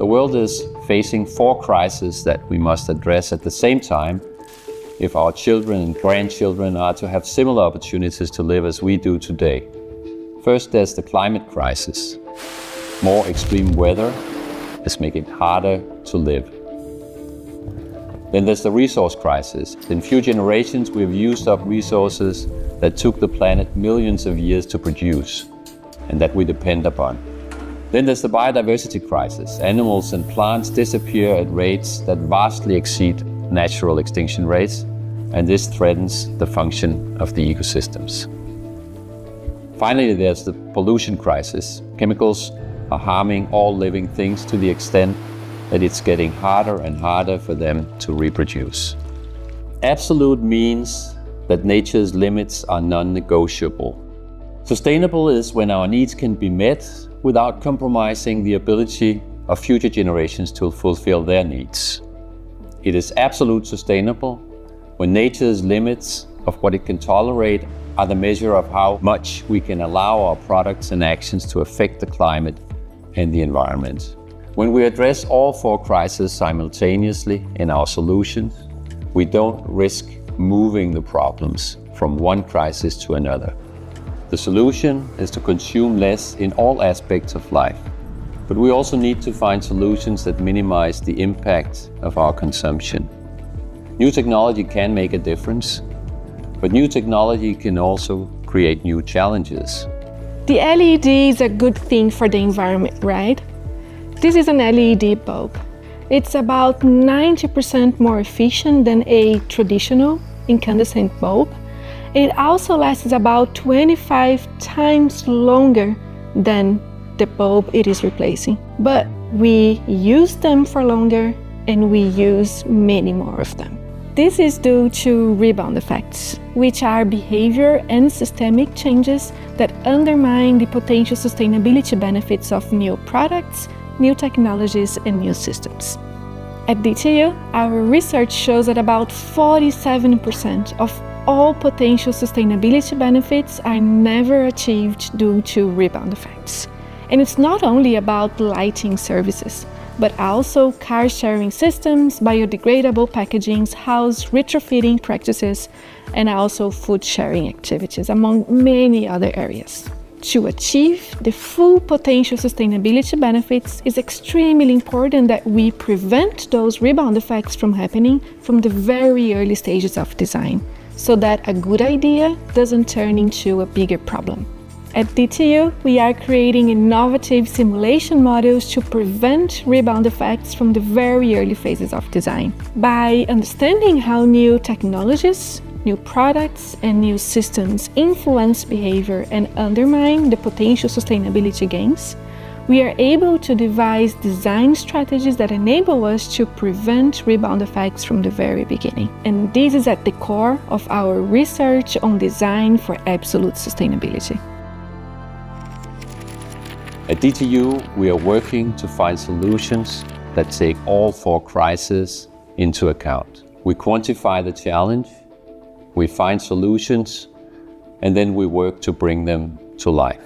world is facing 4 crises that we must address at the same time if our children and grandchildren are to have similar opportunities to live as we do today. First, there's the climate crisis. More extreme weather is making it harder to live. Then there's the resource crisis. In few generations, we've used up resources that took the planet millions of years to produce and that we depend upon. Then there's the biodiversity crisis. Animals and plants disappear at rates that vastly exceed natural extinction rates, and this threatens the function of the ecosystems. Finally, there's the pollution crisis. Chemicals are harming all living things to the extent that it's getting harder and harder for them to reproduce. Absolute means that nature's limits are non-negotiable. Sustainable is when our needs can be met without compromising the ability of future generations to fulfill their needs. It is absolute sustainable when nature's limits of what it can tolerate are the measure of how much we can allow our products and actions to affect the climate and the environment. When we address all 4 crises simultaneously in our solutions, we don't risk moving the problems from one crisis to another. The solution is to consume less in all aspects of life, but we also need to find solutions that minimize the impact of our consumption. New technology can make a difference, but new technology can also create new challenges. The LED is a good thing for the environment, right? This is an LED bulb. It's about 90% more efficient than a traditional incandescent bulb. It also lasts about 25 times longer than the bulb it is replacing. But we use them for longer and we use many more of them. This is due to rebound effects, which are behavior and systemic changes that undermine the potential sustainability benefits of new products, new technologies, and new systems. At DTU, our research shows that about 47% of all potential sustainability benefits are never achieved due to rebound effects. And it's not only about lighting services, but also car sharing systems, biodegradable packagings, house retrofitting practices, and also food sharing activities, among many other areas. To achieve the full potential sustainability benefits, it's extremely important that we prevent those rebound effects from happening from the very early stages of design, so that a good idea doesn't turn into a bigger problem. At DTU, we are creating innovative simulation models to prevent rebound effects from the very early phases of design. By understanding how new technologies, new products, and new systems influence behavior and undermine the potential sustainability gains, we are able to devise design strategies that enable us to prevent rebound effects from the very beginning. And this is at the core of our research on design for absolute sustainability. At DTU, we are working to find solutions that take all 4 crises into account. We quantify the challenge, we find solutions, and then we work to bring them to life.